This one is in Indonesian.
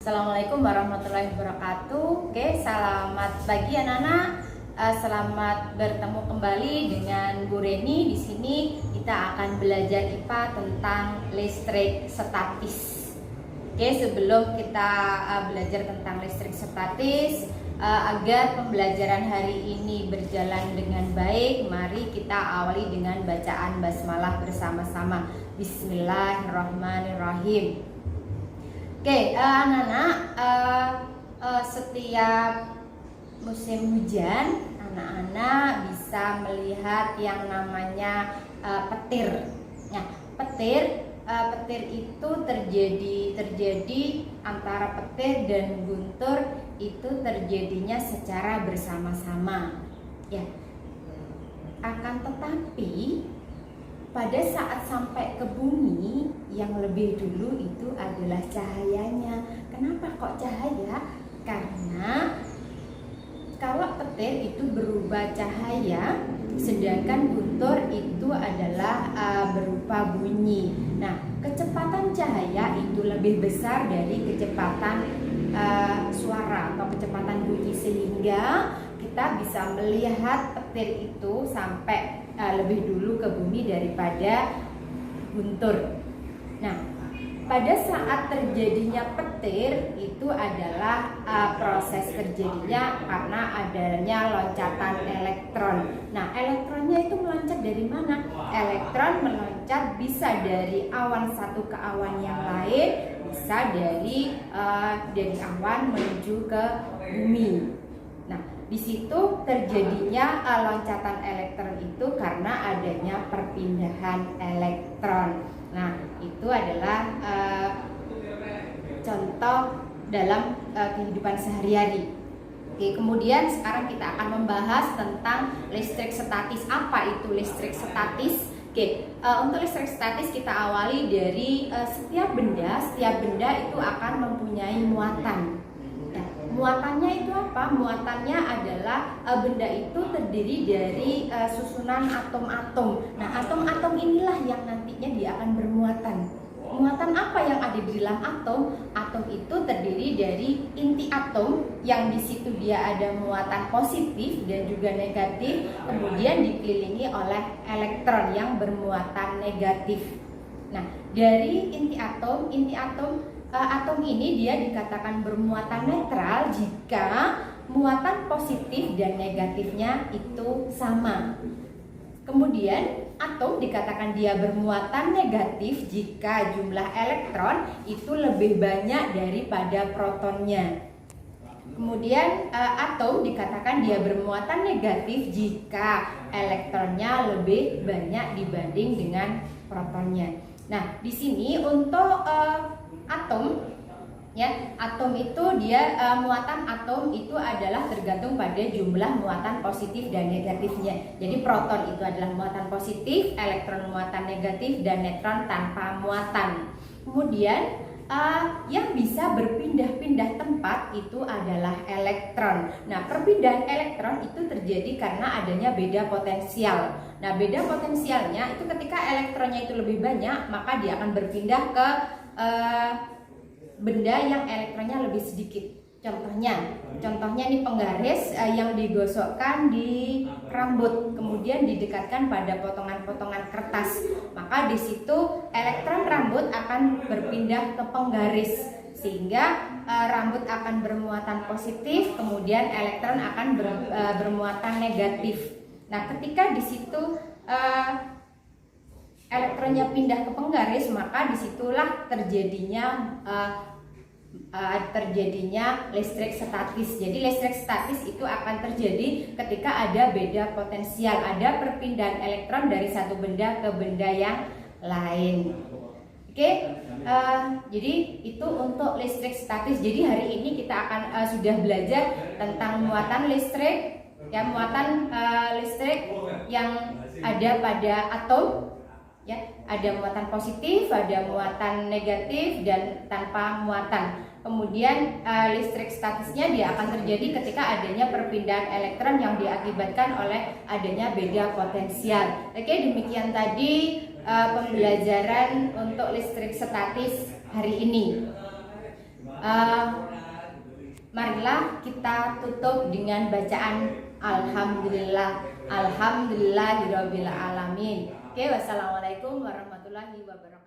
Assalamualaikum warahmatullahi wabarakatuh. Oke, selamat pagi anak-anak. Selamat bertemu kembali dengan Bu Reni. Di sini kita akan belajar IPA tentang listrik statis. Oke, sebelum kita belajar tentang listrik statis, agar pembelajaran hari ini berjalan dengan baik, mari kita awali dengan bacaan basmalah bersama-sama. Bismillahirrahmanirrahim. Oke, anak-anak, setiap musim hujan, anak-anak bisa melihat yang namanya petir. Nah, petir itu terjadi antara petir dan guntur itu terjadinya secara bersama-sama. Ya, akan tetapi pada saat sampai ke bumi, yang lebih dulu itu adalah cahayanya. Kenapa kok cahaya? Karena kalau petir itu berupa cahaya, sedangkan guntur itu adalah berupa bunyi. Nah, kecepatan cahaya itu lebih besar dari kecepatan suara atau kecepatan bunyi, sehingga kita bisa melihat petir itu sampai lebih dulu ke bumi daripada guntur. Nah, pada saat terjadinya petir itu adalah proses terjadinya karena adanya loncatan elektron. Nah, elektronnya itu meloncat dari mana? Elektron meloncat bisa dari awan satu ke awan yang lain, bisa dari awan menuju ke bumi. Nah, di situ terjadinya loncatan elektron itu karena adanya perpindahan elektron. Nah, itu adalah contoh dalam kehidupan sehari-hari. Oke, kemudian sekarang kita akan membahas tentang listrik statis. Apa itu listrik statis? Oke, untuk listrik statis kita awali dari setiap benda itu akan mempunyai muatan. Muatannya itu apa? Muatannya adalah benda itu terdiri dari susunan atom-atom. Nah, atom-atom inilah yang nantinya dia akan bermuatan. Muatan apa yang ada di dalam atom? Atom itu terdiri dari inti atom, yang di situ dia ada muatan positif dan juga negatif, kemudian dikelilingi oleh elektron yang bermuatan negatif. Nah, dari inti atom ini dia dikatakan bermuatan netral jika muatan positif dan negatifnya itu sama. Kemudian atom dikatakan dia bermuatan negatif jika jumlah elektron itu lebih banyak daripada protonnya. Kemudian atom dikatakan dia bermuatan negatif jika elektronnya lebih banyak dibanding dengan protonnya. Nah, di sini untuk atom, ya, atom itu dia muatan atom itu adalah tergantung pada jumlah muatan positif dan negatifnya. Jadi proton itu adalah muatan positif, elektron muatan negatif, dan neutron tanpa muatan. Kemudian yang bisa berpindah-pindah tempat itu adalah elektron. Nah, perpindahan elektron itu terjadi karena adanya beda potensial. Nah, beda potensialnya itu ketika elektronnya itu lebih banyak, maka dia akan berpindah ke benda yang elektronnya lebih sedikit. Contohnya ini penggaris yang digosokkan di rambut, kemudian didekatkan pada potongan-potongan kertas. Maka di situ elektron rambut akan berpindah ke penggaris, sehingga rambut akan bermuatan positif, kemudian elektron akan bermuatan negatif. Nah, ketika di situ elektronnya pindah ke penggaris, maka disitulah terjadinya listrik statis. Jadi listrik statis itu akan terjadi ketika ada beda potensial, ada perpindahan elektron dari satu benda ke benda yang lain. Oke, jadi itu untuk listrik statis. Jadi hari ini kita akan sudah belajar tentang muatan listrik, ya, muatan listrik yang ada pada atom. Ya, ada muatan positif, ada muatan negatif, dan tanpa muatan. Kemudian listrik statisnya dia akan terjadi ketika adanya perpindahan elektron yang diakibatkan oleh adanya beda potensial. Oke, demikian tadi pembelajaran untuk listrik statis hari ini. Marilah kita tutup dengan bacaan Alhamdulillah, Alhamdulillahirabbil alamin. Oke, wassalamualaikum warahmatullahi wabarakatuh.